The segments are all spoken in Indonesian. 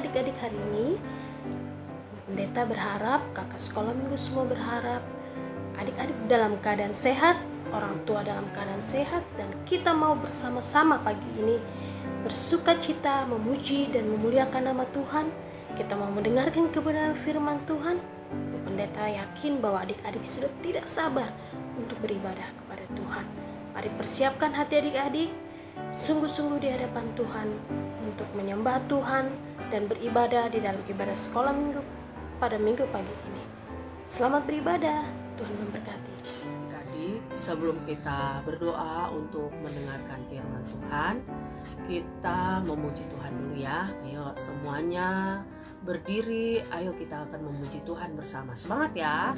adik-adik hari ini, pendeta berharap, kakak sekolah minggu semua berharap adik-adik dalam keadaan sehat, orang tua dalam keadaan sehat, dan kita mau bersama-sama pagi ini bersuka cita, memuji dan memuliakan nama Tuhan. Kita mau mendengarkan kebenaran firman Tuhan. Pendeta yakin bahwa adik-adik sudah tidak sabar untuk beribadah kepada Tuhan. Mari persiapkan hati adik-adik sungguh-sungguh di hadapan Tuhan untuk menyembah Tuhan dan beribadah di dalam ibadah sekolah minggu pada minggu pagi ini. Selamat beribadah, Tuhan memberkati. Adik, sebelum kita berdoa untuk mendengarkan firman Tuhan, kita memuji Tuhan dulu ya. Ayo semuanya berdiri, ayo kita akan memuji Tuhan bersama. Semangat ya.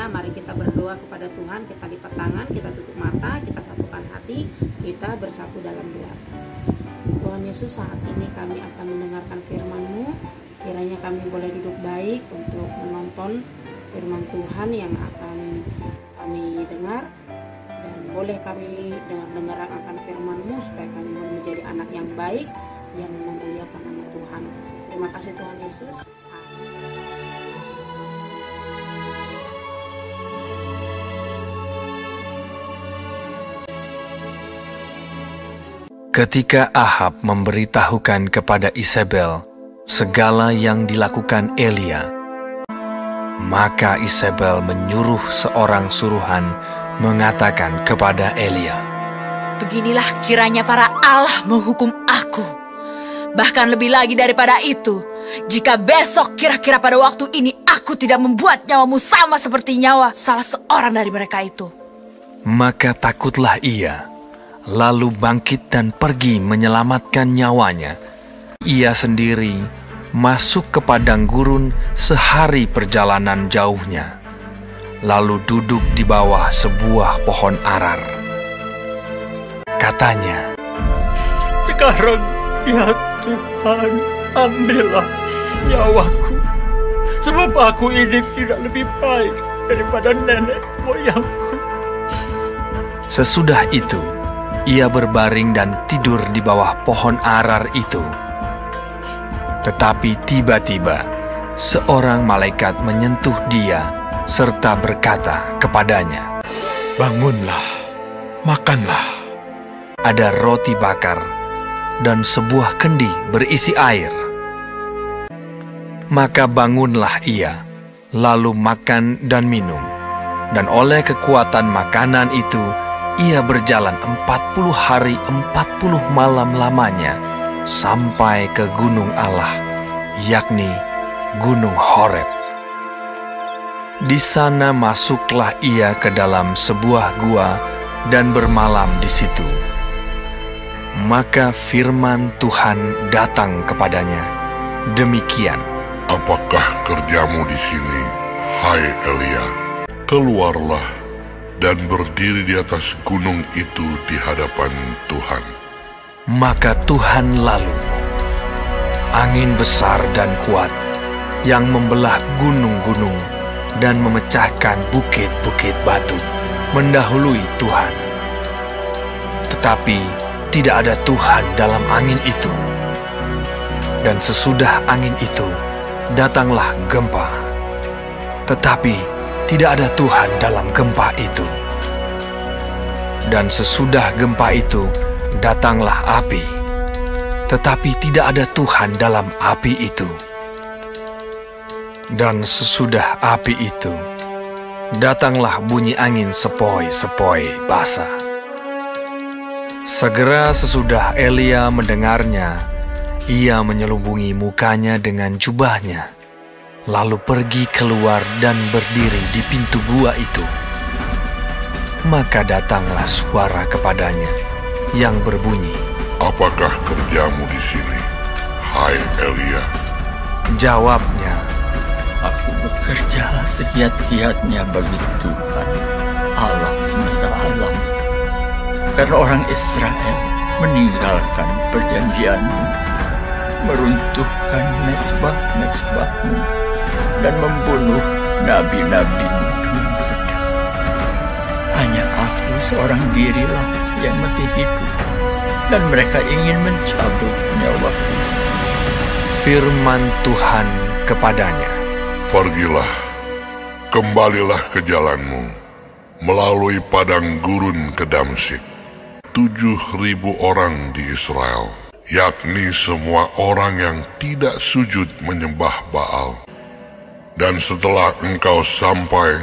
Mari kita berdoa kepada Tuhan, kita lipat tangan, kita tutup mata, kita satukan hati, kita bersatu dalam doa. Tuhan Yesus, saat ini kami akan mendengarkan firman-Mu. Kiranya kami boleh duduk baik untuk menonton firman Tuhan yang akan kami dengar, dan boleh kami dengar akan firman-Mu supaya kami boleh menjadi anak yang baik yang memuliakan nama Tuhan. Terima kasih Tuhan Yesus. Ketika Ahab memberitahukan kepada Isabel segala yang dilakukan Elia, maka Isabel menyuruh seorang suruhan mengatakan kepada Elia, "Beginilah kiranya para Allah menghukum aku. Bahkan lebih lagi daripada itu, jika besok kira-kira pada waktu ini aku tidak membuat nyawamu sama seperti nyawa salah seorang dari mereka itu." Maka takutlah ia, lalu bangkit dan pergi menyelamatkan nyawanya. Ia sendiri masuk ke padang gurun sehari perjalanan jauhnya, lalu duduk di bawah sebuah pohon arar. Katanya, "Sekarang ya Tuhan, ambillah nyawaku, sebab aku ini tidak lebih baik daripada nenek moyangku." Sesudah itu, ia berbaring dan tidur di bawah pohon arar itu. Tetapi tiba-tiba seorang malaikat menyentuh dia serta berkata kepadanya, "Bangunlah, makanlah." Ada roti bakar dan sebuah kendi berisi air. Maka bangunlah ia, lalu makan dan minum. Dan oleh kekuatan makanan itu, ia berjalan 40 hari 40 malam lamanya sampai ke gunung Allah, yakni Gunung Horeb. Di sana masuklah ia ke dalam sebuah gua dan bermalam di situ. Maka firman Tuhan datang kepadanya, demikian, "Apakah kerjamu di sini, hai Elia? Keluarlah dan berdiri di atas gunung itu di hadapan Tuhan. Maka Tuhan lalu, angin besar dan kuat yang membelah gunung-gunung dan memecahkan bukit-bukit batu, mendahului Tuhan. Tetapi tidak ada Tuhan dalam angin itu. Dan sesudah angin itu, datanglah gempa. Tetapi tidak ada Tuhan dalam gempa itu. Dan sesudah gempa itu, datanglah api. Tetapi tidak ada Tuhan dalam api itu. Dan sesudah api itu, datanglah bunyi angin sepoi-sepoi basah. Segera sesudah Elia mendengarnya, ia menyelubungi mukanya dengan jubahnya, lalu pergi keluar dan berdiri di pintu gua itu. Maka datanglah suara kepadanya yang berbunyi, "Apakah kerjamu di sini, hai Elia?" Jawabnya, Aku bekerja segiat-giatnya bagi Tuhan, Allah semesta alam. Karena orang Israel meninggalkan perjanjian-Mu, meruntuhkan mezbah-mezbah-Mu, dan membunuh nabi-nabi-Mu dengan pedang. Hanya aku seorang dirilah yang masih hidup, dan mereka ingin mencabut nyawaku. firman Tuhan kepadanya, "Pergilah, kembalilah ke jalanmu, melalui padang gurun ke Damsyik. 7.000 orang di Israel, yakni semua orang yang tidak sujud menyembah Baal. Dan setelah engkau sampai,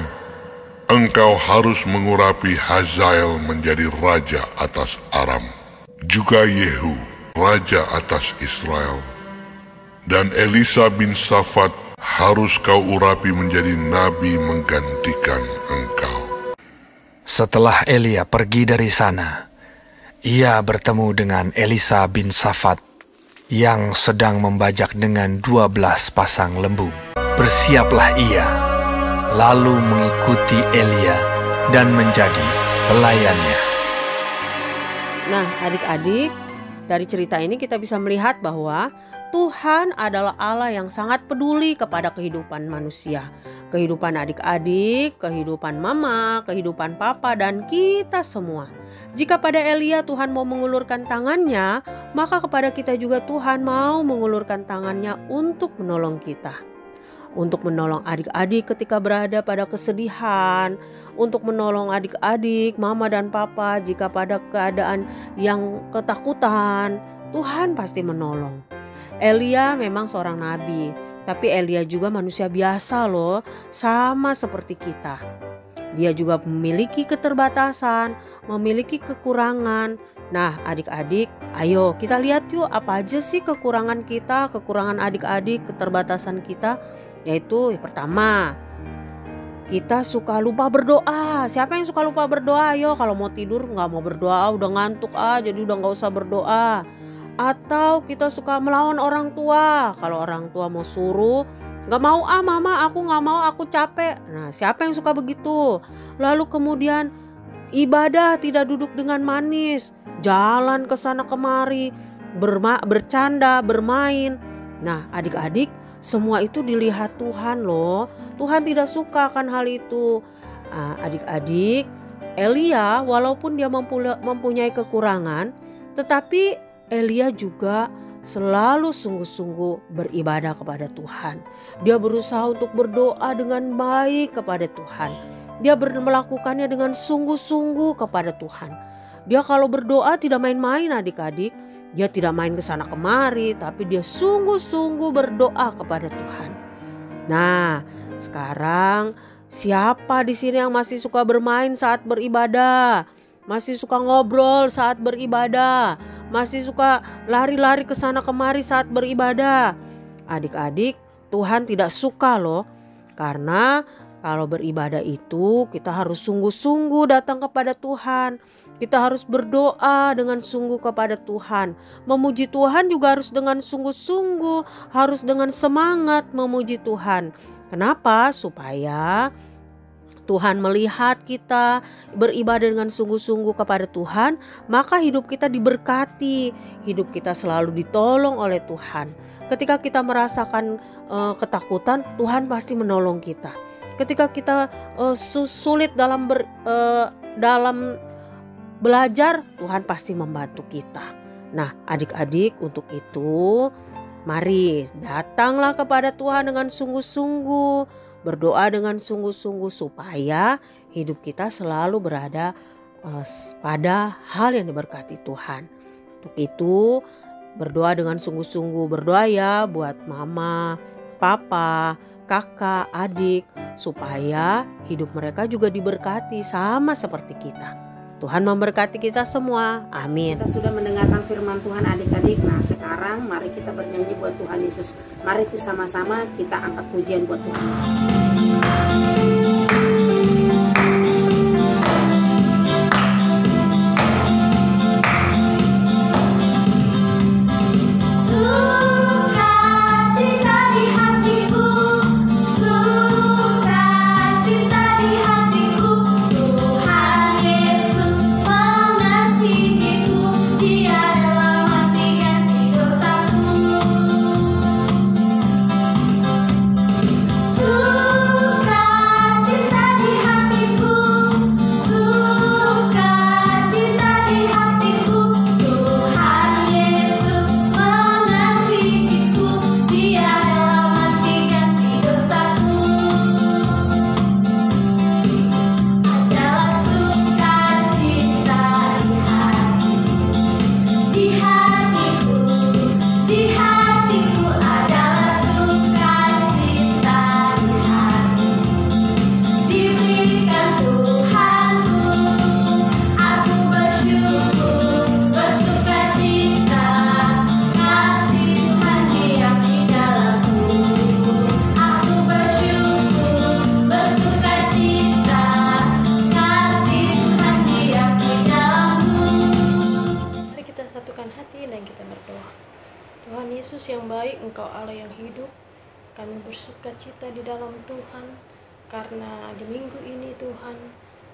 engkau harus mengurapi Hazael menjadi raja atas Aram, juga Yehu, raja atas Israel. Dan Elisa bin Safat harus kau urapi menjadi nabi menggantikan engkau." Setelah Elia pergi dari sana, ia bertemu dengan Elisa bin Safat yang sedang membajak dengan 12 pasang lembu. Bersiaplah ia, lalu mengikuti Elia dan menjadi pelayannya. Nah, adik-adik, dari cerita ini kita bisa melihat bahwa Tuhan adalah Allah yang sangat peduli kepada kehidupan manusia. Kehidupan adik-adik, kehidupan mama, kehidupan papa, dan kita semua. Jika pada Elia Tuhan mau mengulurkan tangannya, maka kepada kita juga Tuhan mau mengulurkan tangannya untuk menolong kita. Untuk menolong adik-adik ketika berada pada kesedihan, untuk menolong adik-adik, mama dan papa jika pada keadaan yang ketakutan, Tuhan pasti menolong. Elia memang seorang nabi, tapi Elia juga manusia biasa loh, sama seperti kita. Dia juga memiliki keterbatasan, memiliki kekurangan. Nah, adik-adik, ayo kita lihat yuk apa aja sih kekurangan kita, kekurangan adik-adik, keterbatasan kita. Yaitu yang pertama, kita suka lupa berdoa. Siapa yang suka lupa berdoa? Ayo, kalau mau tidur nggak mau berdoa, udah ngantuk jadi udah nggak usah berdoa. Atau kita suka melawan orang tua. Kalau orang tua mau suruh, nggak mau mama, aku nggak mau, aku capek. Nah, siapa yang suka begitu? Lalu kemudian ibadah tidak duduk dengan manis, jalan ke sana kemari, bercanda, bermain. Nah, adik-adik, semua itu dilihat Tuhan loh. Tuhan tidak suka akan hal itu. Adik-adik, Elia walaupun dia mempunyai kekurangan, tetapi Elia juga selalu sungguh-sungguh beribadah kepada Tuhan. Dia berusaha untuk berdoa dengan baik kepada Tuhan. Dia melakukannya dengan sungguh-sungguh kepada Tuhan. Dia kalau berdoa tidak main-main adik-adik. Dia tidak main ke sana kemari, tapi dia sungguh-sungguh berdoa kepada Tuhan. Nah, sekarang siapa di sini yang masih suka bermain saat beribadah? Masih suka ngobrol saat beribadah? Masih suka lari-lari ke sana kemari saat beribadah? Adik-adik, Tuhan tidak suka loh. Karena kalau beribadah itu kita harus sungguh-sungguh datang kepada Tuhan. Kita harus berdoa dengan sungguh kepada Tuhan. Memuji Tuhan juga harus dengan sungguh-sungguh, harus dengan semangat memuji Tuhan. Kenapa? Supaya Tuhan melihat kita beribadah dengan sungguh-sungguh kepada Tuhan, maka hidup kita diberkati, hidup kita selalu ditolong oleh Tuhan. Ketika kita merasakan ketakutan, Tuhan pasti menolong kita. Ketika kita sulit dalam belajar, Tuhan pasti membantu kita. Nah, adik-adik, untuk itu mari datanglah kepada Tuhan dengan sungguh-sungguh, berdoa dengan sungguh-sungguh supaya hidup kita selalu berada pada hal yang diberkati Tuhan. Untuk itu berdoa dengan sungguh-sungguh, berdoa ya buat mama, papa, kakak, adik, supaya hidup mereka juga diberkati sama seperti kita. Tuhan memberkati kita semua. Amin. Kita sudah mendengarkan firman Tuhan adik-adik. Nah, sekarang mari kita bernyanyi buat Tuhan Yesus. Mari sama-sama kita angkat pujian buat Tuhan. Yesus yang baik, Engkau Allah yang hidup, kami bersuka cita di dalam Tuhan, karena di minggu ini Tuhan,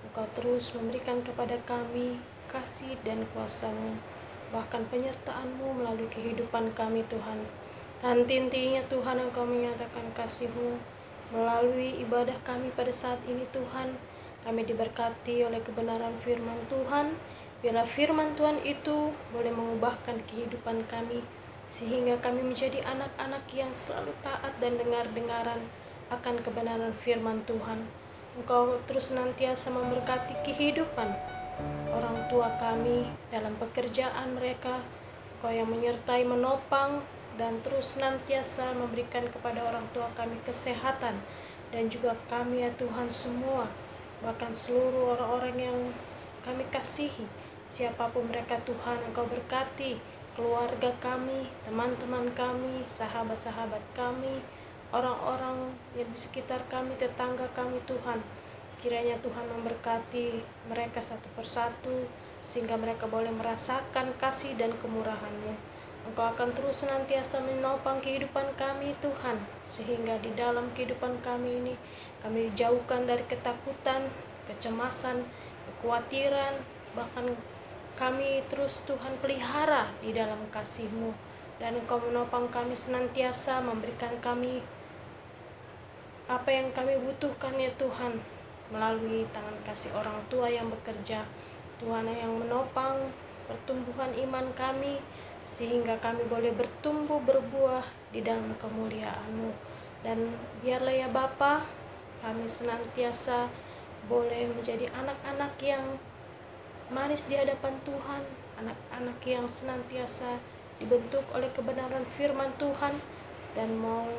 Engkau terus memberikan kepada kami kasih dan kuasa-Mu, bahkan penyertaan-Mu melalui kehidupan kami Tuhan. Dan intinya Tuhan, Engkau menyatakan kasih-Mu melalui ibadah kami pada saat ini Tuhan. Kami diberkati oleh kebenaran firman Tuhan. Biarlah firman Tuhan itu boleh mengubahkan kehidupan kami, sehingga kami menjadi anak-anak yang selalu taat dan dengar-dengaran akan kebenaran firman Tuhan. Engkau terus senantiasa memberkati kehidupan orang tua kami dalam pekerjaan mereka. Engkau yang menyertai, menopang, dan terus senantiasa memberikan kepada orang tua kami kesehatan, dan juga kami ya Tuhan semua, bahkan seluruh orang-orang yang kami kasihi, siapapun mereka Tuhan, Engkau berkati keluarga kami, teman-teman kami, sahabat-sahabat kami, orang-orang yang di sekitar kami, tetangga kami Tuhan. Kiranya Tuhan memberkati mereka satu persatu, sehingga mereka boleh merasakan kasih dan kemurahan-Mu. Engkau akan terus senantiasa menopang kehidupan kami Tuhan, sehingga di dalam kehidupan kami ini, kami dijauhkan dari ketakutan, kecemasan, kekhawatiran, bahkan kami terus Tuhan pelihara di dalam kasih-Mu, dan Engkau menopang kami senantiasa, memberikan kami apa yang kami butuhkan ya Tuhan, melalui tangan kasih orang tua yang bekerja, Tuhan yang menopang pertumbuhan iman kami, sehingga kami boleh bertumbuh berbuah di dalam kemuliaan-Mu. Dan biarlah ya Bapa, kami senantiasa boleh menjadi anak-anak yang manis di hadapan Tuhan, anak-anak yang senantiasa dibentuk oleh kebenaran firman Tuhan, dan mau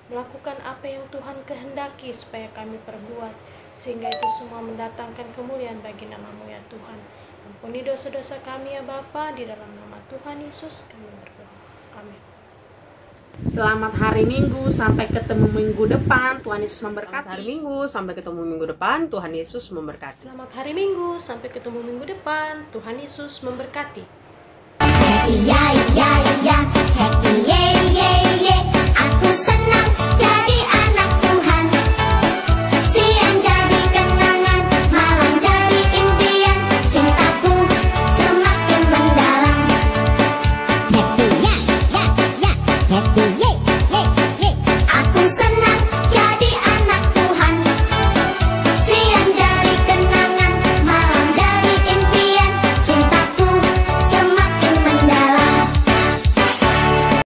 melakukan apa yang Tuhan kehendaki supaya kami perbuat, sehingga itu semua mendatangkan kemuliaan bagi nama-Mu ya Tuhan. Ampuni dosa-dosa kami ya Bapa, di dalam nama Tuhan Yesus kami berdoa. Amin. Selamat hari Minggu, sampai ketemu minggu depan. Tuhan Yesus memberkati. Selamat hari Minggu, sampai ketemu minggu depan. Tuhan Yesus memberkati. Selamat hari Minggu, sampai ketemu minggu depan. Tuhan Yesus memberkati. Ya.